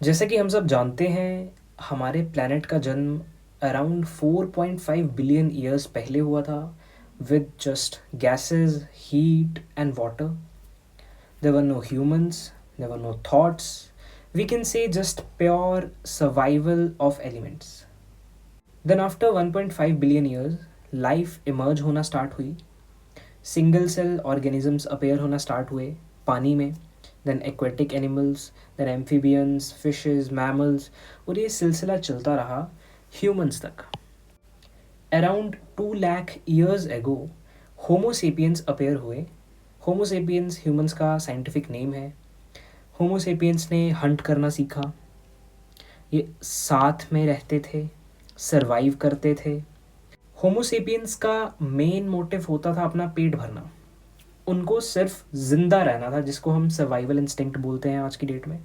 जैसे कि हम सब जानते हैं, हमारे प्लैनेट का जन्म अराउंड 4.5 बिलियन ईयर्स पहले हुआ था, with just gases, heat and water. There were no humans, there were no thoughts. We can say just pure survival of elements. Then after 1.5 billion years, life emerge होना start हुई. Single cell organisms appear होना start हुए पानी में. Then aquatic animals, then amphibians, fishes, mammals, और ये सिलसिला चलता रहा humans तक. Around 2 lakh years ago, होमो सेपियंस अपेयर हुए. होमो सेपियंस ह्यूमंस का साइंटिफिक नेम है. होमो सेपियंस ने हंट करना सीखा. ये साथ में रहते थे, सरवाइव करते थे. होमो सेपियंस का मेन मोटिव होता था अपना पेट भरना. उनको सिर्फ जिंदा रहना था, जिसको हम सर्वाइवल इंस्टिंक्ट बोलते हैं आज की डेट में.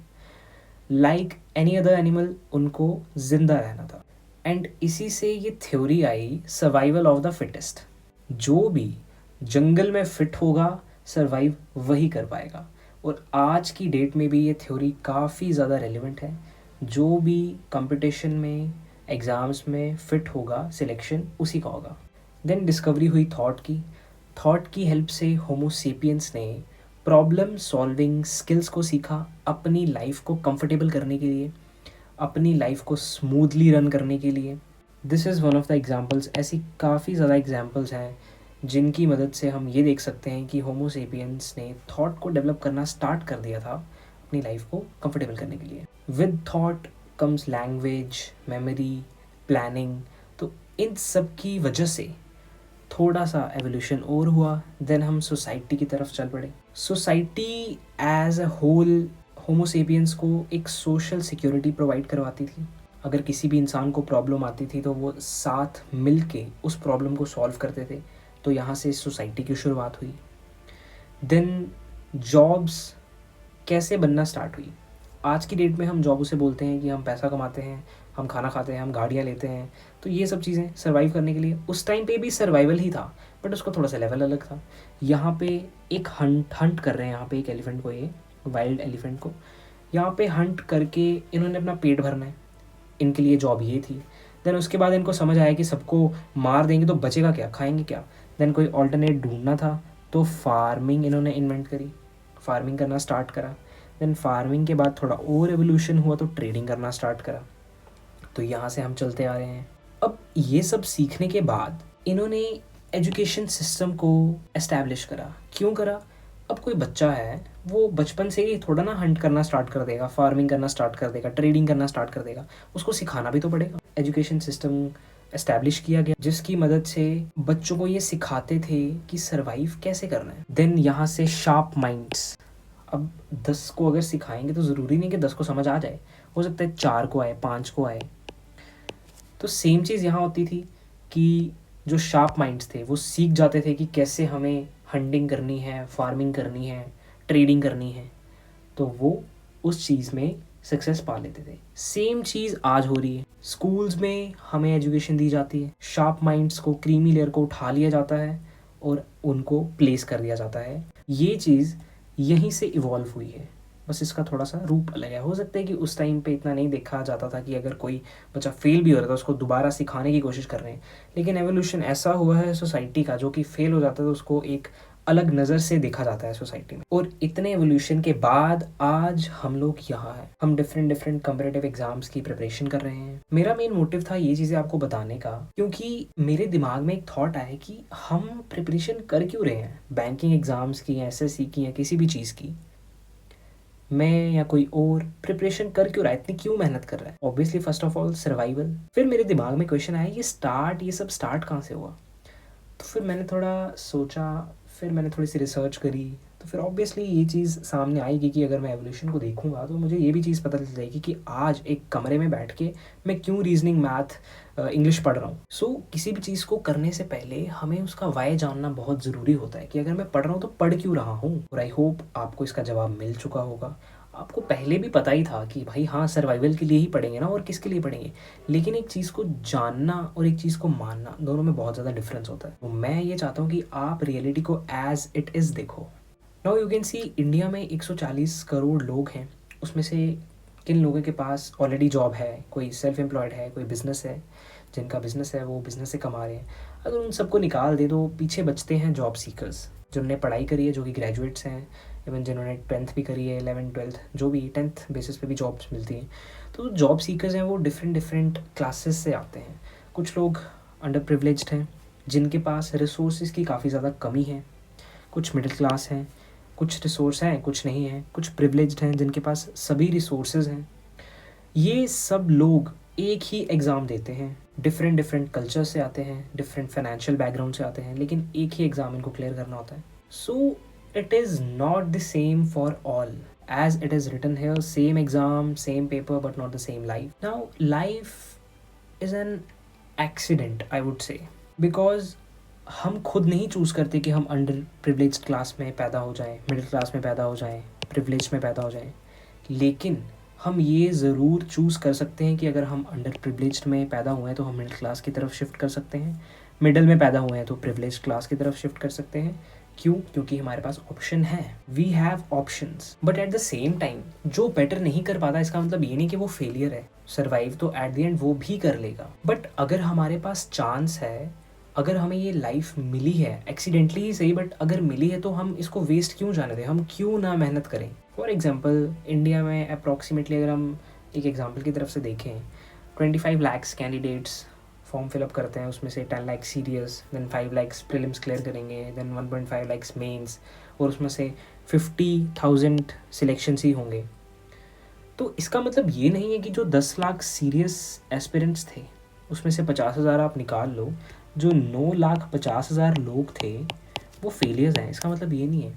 लाइक एनी अदर एनिमल उनको जिंदा रहना था. एंड इसी से ये theory I, survival of the fittest. जो भी जंगल में फिट होगा, सर्वाइव वही कर पाएगा. और आज की डेट में भी ये थ्योरी काफ़ी ज़्यादा रेलिवेंट है. जो भी कंपटीशन में, एग्ज़ाम्स में फिट होगा, सिलेक्शन उसी का होगा. देन डिस्कवरी हुई थॉट की. थॉट की हेल्प से होमो सेपियंस ने प्रॉब्लम सॉल्विंग स्किल्स को सीखा अपनी लाइफ को कंफर्टेबल करने के लिए, अपनी लाइफ को स्मूथली रन करने के लिए. This is one of the examples. ऐसी काफ़ी ज़्यादा एग्जाम्पल्स हैं जिनकी मदद से हम ये देख सकते हैं कि होमो सेपियंस ने थॉट को डेवलप करना स्टार्ट कर दिया था अपनी लाइफ को कंफर्टेबल करने के लिए. With thought comes language, memory, planning. तो इन सब की वजह से थोड़ा सा एवोल्यूशन और हुआ. देन हम सोसाइटी की तरफ चल पड़े. Society as a whole homo sapiens को एक सोशल सिक्योरिटी प्रोवाइड करवाती थी. अगर किसी भी इंसान को प्रॉब्लम आती थी तो वो साथ मिल के उस प्रॉब्लम को सॉल्व करते थे. तो यहाँ से सोसाइटी की शुरुआत हुई. देन जॉब्स कैसे बनना स्टार्ट हुई. आज की डेट में हम जॉब उसे बोलते हैं कि हम पैसा कमाते हैं, हम खाना खाते हैं, हम गाड़ियाँ लेते हैं. तो ये सब चीज़ें सर्वाइव करने के लिए. उस टाइम पे भी सर्वाइवल ही था, बट उसका थोड़ा सा लेवल अलग था. यहाँ पे एक हंट कर रहे हैं. यहाँ पे एक एलिफेंट को, ये वाइल्ड एलिफेंट को यहाँ पे हंट करके इन्होंने अपना पेट भरना है. इनके लिए जॉब ये थी. देन उसके बाद इनको समझ आया कि सबको मार देंगे तो बचेगा क्या, खाएंगे क्या. देन कोई ऑल्टरनेट ढूंढना था, तो फार्मिंग इन्होंने इन्वेंट करी. फार्मिंग करना स्टार्ट करा. देन फार्मिंग के बाद थोड़ा और एवोल्यूशन हुआ तो ट्रेडिंग करना स्टार्ट करा. तो यहाँ से हम चलते आ रहे हैं. अब ये सब सीखने के बाद इन्होंने एजुकेशन सिस्टम को एस्टैब्लिश करा. क्यों करा. अब कोई बच्चा है, वो बचपन से ही थोड़ा ना हंट करना स्टार्ट कर देगा, फार्मिंग करना स्टार्ट कर देगा, ट्रेडिंग करना स्टार्ट कर देगा. उसको सिखाना भी तो पड़ेगा. एजुकेशन सिस्टम एस्टैब्लिश किया गया जिसकी मदद से बच्चों को ये सिखाते थे कि सरवाइव कैसे करना है. देन यहाँ से शार्प माइंड्स. अब 10 को अगर सिखाएंगे तो ज़रूरी नहीं कि 10 को समझ आ जाए. हो सकता है 4 को आए, 5 को आए. तो सेम चीज़ यहाँ होती थी कि जो शार्प माइंड्स थे वो सीख जाते थे कि कैसे हमें हंटिंग करनी है, फार्मिंग करनी है, ट्रेडिंग करनी है. तो वो उस चीज़ में सक्सेस पा लेते थे. सेम चीज़ आज हो रही है. स्कूल्स में हमें एजुकेशन दी जाती है. शार्प माइंड्स को, क्रीमी लेयर को उठा लिया जाता है और उनको प्लेस कर दिया जाता है. ये चीज़ यहीं से इवॉल्व हुई है, बस इसका थोड़ा सा रूप अलग है. हो सकता है कि उस टाइम पे इतना नहीं देखा जाता था कि अगर कोई बच्चा फेल भी हो रहा था उसको दोबारा सिखाने की कोशिश कर रहे हैं. लेकिन एवोल्यूशन ऐसा हुआ है सोसाइटी का, जो कि फेल हो जाता है तो उसको एक अलग नज़र से देखा जाता है सोसाइटी में. और इतने एवोल्यूशन के बाद आज हम लोग यहाँ हैं. हम डिफरेंट डिफरेंट कंपेरेटिव एग्जाम्स की प्रिपरेशन कर रहे हैं. मेरा मेन मोटिव था ये चीज़ें आपको बताने का, क्योंकि मेरे दिमाग में एक थॉट आया कि हम प्रिपरेशन कर क्यों रहे हैं, बैंकिंग एग्जाम्स की या एसएससी की या किसी भी चीज़ की. मैं या कोई और प्रिपरेशन कर क्यों रहा है, इतनी क्यों मेहनत कर रहा है. Obviously first of all survival. फिर मेरे दिमाग में क्वेश्चन आया, ये सब स्टार्ट कहाँ से हुआ. तो फिर मैंने थोड़ा सोचा, फिर मैंने थोड़ी सी रिसर्च करी. तो फिर ऑब्वियसली ये चीज़ सामने आएगी कि अगर मैं एवोल्यूशन को देखूंगा तो मुझे ये भी चीज़ पता चल जाएगी कि आज एक कमरे में बैठ के मैं क्यों रीजनिंग, मैथ, इंग्लिश पढ़ रहा हूँ. सो किसी भी चीज़ को करने से पहले हमें उसका वाई जानना बहुत ज़रूरी होता है कि अगर मैं पढ़ रहा हूँ तो पढ़ क्यों रहा हूँ. और आई होप आपको इसका जवाब मिल चुका होगा. आपको पहले भी पता ही था कि भाई हाँ, सर्वाइवल के लिए ही पढ़ेंगे ना, और किसके लिए पढ़ेंगे. लेकिन एक चीज़ को जानना और एक चीज़ को मानना, दोनों में बहुत ज़्यादा डिफरेंस होता है. तो मैं ये चाहता हूँ कि आप रियलिटी को एज इट इज़ देखो. Now you can see India में 140 करोड़ लोग हैं. उसमें से किन लोगों के पास ऑलरेडी जॉब है, कोई सेल्फ एम्प्लॉयड है, कोई बिजनेस है, जिनका बिजनेस है वो बिजनेस से कमा रहे हैं। अगर उन सबको निकाल दे तो पीछे बचते हैं जॉब सीकर्स, जिन्होंने पढ़ाई करी है, जो कि ग्रेजुएट्स हैं, इवन जिन्होंने 10th भी करी है, 11th 12th जो भी 10th बेसिस पे भी जॉब्स मिलती हैं। तो जॉब सीकर्स हैं वो डिफरेंट क्लासेस से आते हैं। कुछ लोग अंडर प्रिविलेज्ड हैं, जिनके पास रिसोर्सेज की काफ़ी ज़्यादा कमी है। कुछ मिडिल क्लास हैं, कुछ रिसोर्स हैं, कुछ नहीं हैं। कुछ प्रिविलेज्ड हैं, जिनके पास सभी रिसोर्सेज हैं। ये सब लोग एक ही एग्ज़ाम देते हैं, डिफरेंट कल्चर से आते हैं, डिफरेंट फाइनेंशियल बैकग्राउंड से आते हैं, लेकिन एक ही एग्ज़ाम इनको क्लियर करना होता है। So it is not the same for all, as it is written here, same exam, same paper, but not the same life. Now life is an accident, I would say, because हम खुद नहीं choose करते कि हम under privilege class में पैदा हो जाएं, मिडिल क्लास में पैदा हो जाएं, प्रिविलेज में पैदा हो जाएं, लेकिन हम ये ज़रूर चूज़ कर सकते हैं कि अगर हम अंडर प्रिविलेज्ड में पैदा हुए हैं तो हम मिडिल क्लास की तरफ शिफ्ट कर सकते हैं, मिडिल में पैदा हुए हैं तो प्रिविलेज क्लास की तरफ शिफ्ट कर सकते हैं। क्यों? क्योंकि हमारे पास ऑप्शन है, we have options. But at the same time जो बेटर नहीं कर पाता, इसका मतलब ये नहीं कि वो फेलियर है। सर्वाइव तो एट द एंड वो भी कर लेगा। बट अगर हमारे पास चांस है, अगर हमें ये लाइफ मिली है, एक्सीडेंटली ही सही, बट अगर मिली है तो हम इसको वेस्ट क्यों जाने दें? हम क्यों ना मेहनत करें? फॉर एग्जाम्पल इंडिया में अप्रॉक्सीमेटली अगर हम एक एग्जाम्पल की तरफ से देखें, 25 lakhs कैंडिडेट्स फॉर्म फिलअप करते हैं, उसमें से 10 lakhs serious, then 5 lakhs prelims clear करेंगे, देन 1.5 lakhs मेंस, और उसमें से 50,000 सिलेक्शंस ही होंगे। तो इसका मतलब ये नहीं है कि जो 10 लाख सीरियस एस्पिरेंट्स थे उसमें से 50,000 आप निकाल लो, जो 9,50,000 लोग थे वो फेलियर्स हैं। इसका मतलब ये नहीं है।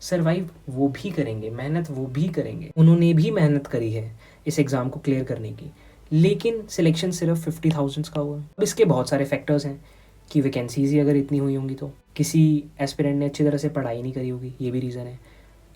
सर्वाइव वो भी करेंगे, मेहनत वो भी करेंगे, उन्होंने भी मेहनत करी है इस एग्ज़ाम को क्लियर करने की, लेकिन सिलेक्शन सिर्फ 50,000 का हुआ। अब इसके बहुत सारे फैक्टर्स हैं कि वैकेंसीज ही अगर इतनी हुई होंगी तो किसी एस्पिरेंट ने अच्छी तरह से पढ़ाई नहीं करी होगी, ये भी रीज़न है।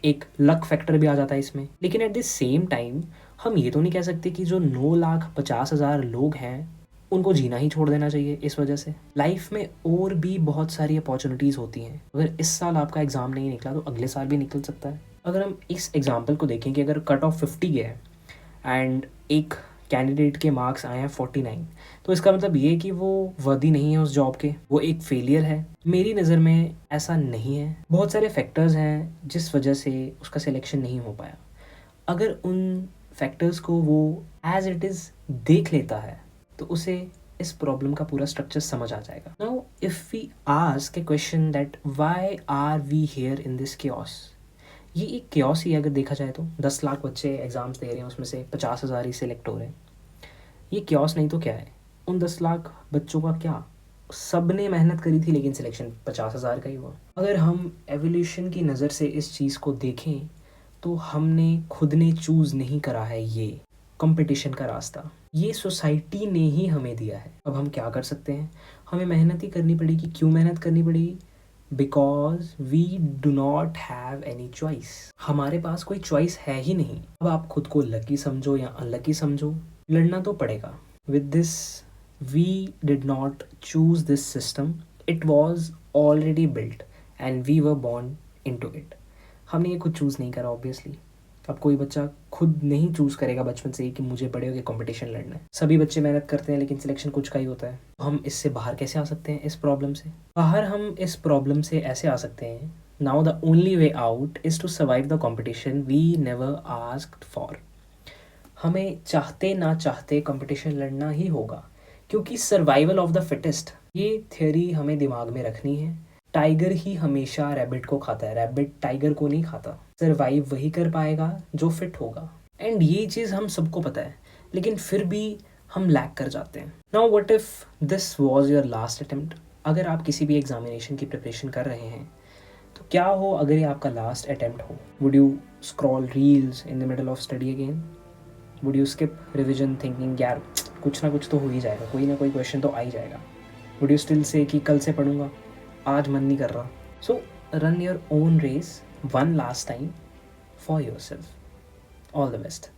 एक लक फैक्टर भी आ जाता है इसमें। लेकिन एट द सेम टाइम हम ये तो नहीं कह सकते कि जो 9,50,000 लोग हैं उनको जीना ही छोड़ देना चाहिए इस वजह से। लाइफ में और भी बहुत सारी अपॉर्चुनिटीज़ होती हैं। अगर इस साल आपका एग्ज़ाम नहीं निकला तो अगले साल भी निकल सकता है। अगर हम इस एग्जाम्पल को देखें कि अगर कट ऑफ 50 गया है एंड एक कैंडिडेट के मार्क्स आए हैं 49, तो इसका मतलब ये है कि वो वर्दी नहीं है उस जॉब के, वो एक फेलियर है। मेरी नज़र में ऐसा नहीं है। बहुत सारे फैक्टर्स हैं जिस वजह से उसका सिलेक्शन नहीं हो पाया। अगर उन फैक्टर्स को वो एज इट इज़ देख लेता है तो उसे इस प्रॉब्लम का पूरा स्ट्रक्चर समझ आ जाएगा। Now if we ask a question that why are we here in this chaos, ये एक chaos ही अगर देखा जाए तो 10 लाख बच्चे एग्ज़ाम्स दे रहे हैं, उसमें से 50,000 ही सिलेक्ट हो रहे हैं। ये chaos नहीं तो क्या है? उन 10 लाख बच्चों का क्या? सब ने मेहनत करी थी लेकिन सिलेक्शन 50,000 का ही हुआ। अगर हम एवोल्यूशन की नज़र से इस चीज़ को देखें तो हमने खुद ने चूज़ नहीं करा है ये कंपटीशन का रास्ता, ये सोसाइटी ने ही हमें दिया है। अब हम क्या कर सकते हैं? हमें मेहनत ही करनी पड़ेगी। क्यों मेहनत करनी पड़ेगी? Because we do not have any choice. हमारे पास कोई चॉइस है ही नहीं। अब आप खुद को लकी समझो या अनलकी समझो, लड़ना तो पड़ेगा। With this we did not choose this system, it was already built and we were born into it. हमने ये खुद चूज़ नहीं करा ऑब्वियसली। अब कोई बच्चा खुद नहीं चूज़ करेगा बचपन से ही कि मुझे बड़े होकर कंपटीशन लड़ना है। सभी बच्चे मेहनत करते हैं लेकिन सिलेक्शन कुछ का ही होता है। हम इससे बाहर कैसे आ सकते हैं? इस प्रॉब्लम से बाहर हम इस प्रॉब्लम से ऐसे आ सकते हैं, now the only way out is to survive the competition we never asked for. हमें चाहते ना चाहते कंपटीशन लड़ना ही होगा, क्योंकि सर्वाइवल ऑफ द फिटेस्ट, ये थ्योरी हमें दिमाग में रखनी है। टाइगर ही हमेशा रैबिट को खाता है, रैबिट टाइगर को नहीं खाता। सर्वाइव वही कर पाएगा जो फिट होगा। एंड ये चीज़ हम सबको पता है, लेकिन फिर भी हम लैक कर जाते हैं। Now what if this was your last attempt? अगर आप किसी भी एग्जामिनेशन की प्रिपरेशन कर रहे हैं तो क्या हो अगर ये आपका लास्ट अटेम्प्ट हो? Would you scroll reels in the middle of study again? Would you skip revision thinking यार कुछ ना कुछ तो हो ही जाएगा, कोई ना कोई क्वेश्चन तो आ ही जाएगा? वुड यू स्टिल से कि कल से पढ़ूंगा, आज मन नहीं कर रहा? So run your own race one last time for yourself. All the best.